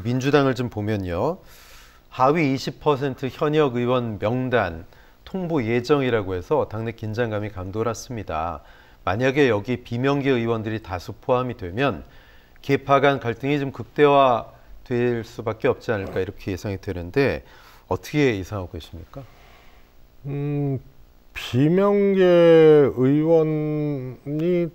민주당을 좀 보면요. 하위 20% 현역 의원 명단 통보 예정이라고 해서 당내 긴장감이 감돌았습니다. 만약에 여기 비명계 의원들이 다수 포함이 되면 계파 간 갈등이 좀 극대화될 수밖에 없지 않을까 이렇게 예상이 되는데 어떻게 예상하고 계십니까? 비명계 의원이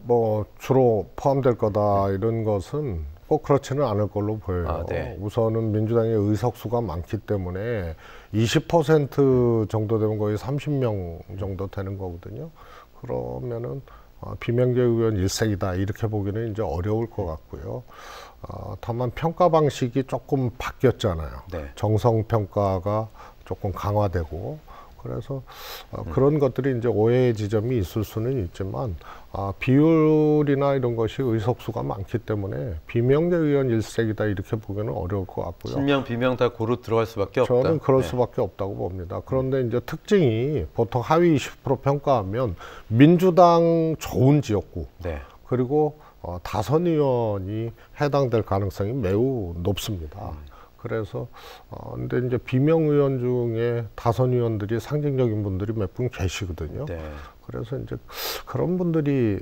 뭐 주로 포함될 거다 이런 것은 꼭 그렇지는 않을 걸로 보여요. 네. 우선은 민주당의 의석수가 많기 때문에 20% 정도 되면 거의 30명 정도 되는 거거든요. 그러면은 비명계 의원 일색이다 이렇게 보기는 이제 어려울 것 같고요. 다만 평가 방식이 조금 바뀌었잖아요. 네. 정성 평가가 조금 강화되고 그래서 그런 것들이 이제 오해의 지점이 있을 수는 있지만 비율이나 이런 것이 의석수가 많기 때문에 비명계 의원 일색이다 이렇게 보기는 어려울 것 같고요. 친명 비명 다 고루 들어갈 수밖에 없다. 저는 그럴 수밖에 없다고 봅니다. 그런데 이제 특징이 보통 하위 20% 평가하면 민주당 좋은 지역구 그리고 다선 의원이 해당될 가능성이 매우 높습니다. 그래서 근데 이제 비명 의원 중에 다선 의원들이 상징적인 분들이 몇 분 계시거든요. 그래서 이제 그런 분들이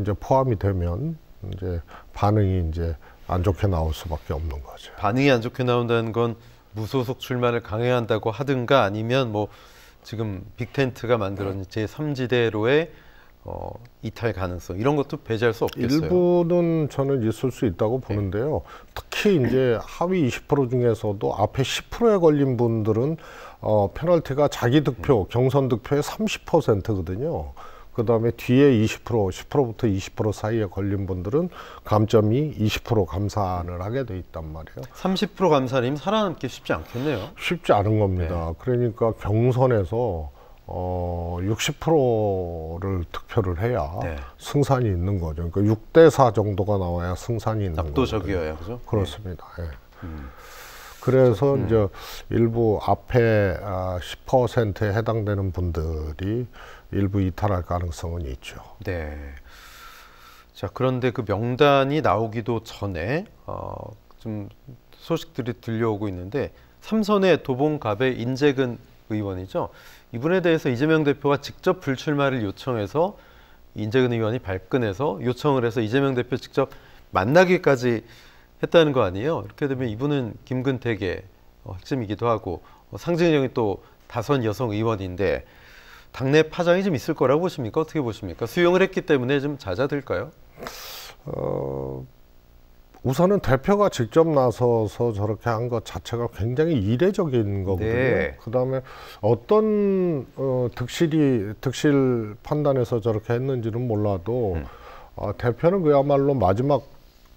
이제 포함이 되면 이제 반응이 이제 안 좋게 나올 수밖에 없는 거죠. 반응이 안 좋게 나온다는 건 무소속 출마를 강행한다고 하든가 아니면 뭐 지금 빅텐트가 만들어진 제3지대로의 이탈 가능성 이런 것도 배제할 수 없겠어요. 일부는 저는 있을 수 있다고 보는데요. 특히 이제 하위 20% 중에서도 앞에 10%에 걸린 분들은 페널티가 자기 득표, 경선 득표의 30%거든요. 그 다음에 뒤에 20%, 10%부터 20% 사이에 걸린 분들은 감점이 20% 감산을 하게 돼 있단 말이에요. 30% 감산이면 살아남기 쉽지 않겠네요. 쉽지 않은 겁니다. 그러니까 경선에서 60%를 득표를 해야 승산이 있는 거죠. 그러니까 6대4 정도가 나와야 승산이 있는 거죠. 압도적이어야 그죠? 그렇습니다. 그래서 이제 일부 앞에 10%에 해당되는 분들이 일부 이탈할 가능성은 있죠. 네. 자, 그런데 그 명단이 나오기도 전에 좀 소식들이 들려오고 있는데 삼선의 도봉갑의 인재근 의원이죠. 이분에 대해서 이재명 대표가 직접 불출마를 요청해서 인재근 의원이 발끈해서 요청을 해서 이재명 대표 직접 만나기까지 했다는 거 아니에요? 이렇게 되면 이분은 김근택의 핵심이기도 하고 상징적인 또 다선 여성 의원인데 당내 파장이 좀 있을 거라고 보십니까? 어떻게 보십니까? 수용을 했기 때문에 좀 잦아들까요? 우선은 대표가 직접 나서서 저렇게 한 것 자체가 굉장히 이례적인 거거든요. 그다음에 어떤 득실 판단에서 저렇게 했는지는 몰라도 대표는 그야말로 마지막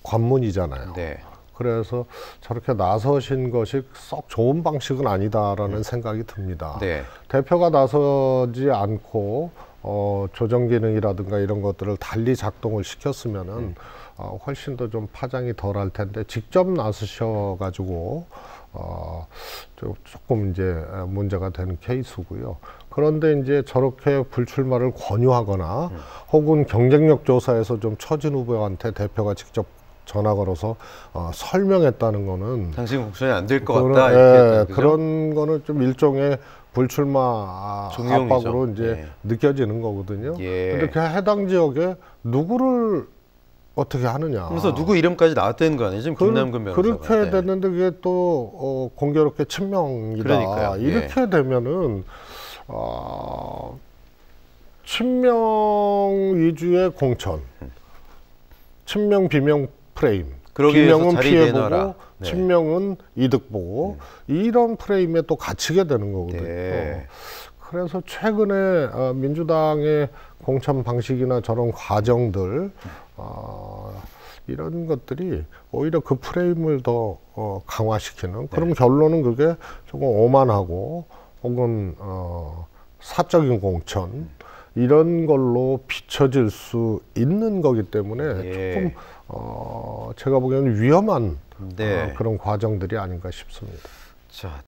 관문이잖아요. 그래서 저렇게 나서신 것이 썩 좋은 방식은 아니다라는 생각이 듭니다. 대표가 나서지 않고 조정 기능이라든가 이런 것들을 달리 작동을 시켰으면은 훨씬 더 좀 파장이 덜할 텐데 직접 나서셔가지고 조금 이제 문제가 되는 케이스고요. 그런데 이제 저렇게 불출마를 권유하거나 혹은 경쟁력 조사에서 좀 처진 후보한테 대표가 직접 전화 걸어서 설명했다는 거는 당신 국선이 안 될 것 같다. 그런 거는 좀 일종의 불출마 종용이죠. 압박으로 이제 느껴지는 거거든요. 근데 그 해당 지역에 누구를 어떻게 하느냐. 그래서 누구 이름까지 나왔다는 거 아니에요? 지금 김남근 변호사가. 그렇게 됐는데 그게 또 공교롭게 친명이다. 그러니까요. 이렇게 되면은 친명 위주의 공천, 친명 비명 프레임. 비명은 피해보고 친명은 이득 보고 이런 프레임에 또 갇히게 되는 거거든요. 그래서 최근에 민주당의 공천 방식이나 저런 과정들 이런 것들이 오히려 그 프레임을 더 강화시키는 그런 결론은 그게 조금 오만하고 혹은 사적인 공천 이런 걸로 비춰질 수 있는 거기 때문에 조금 제가 보기에는 위험한 그런 과정들이 아닌가 싶습니다. 자,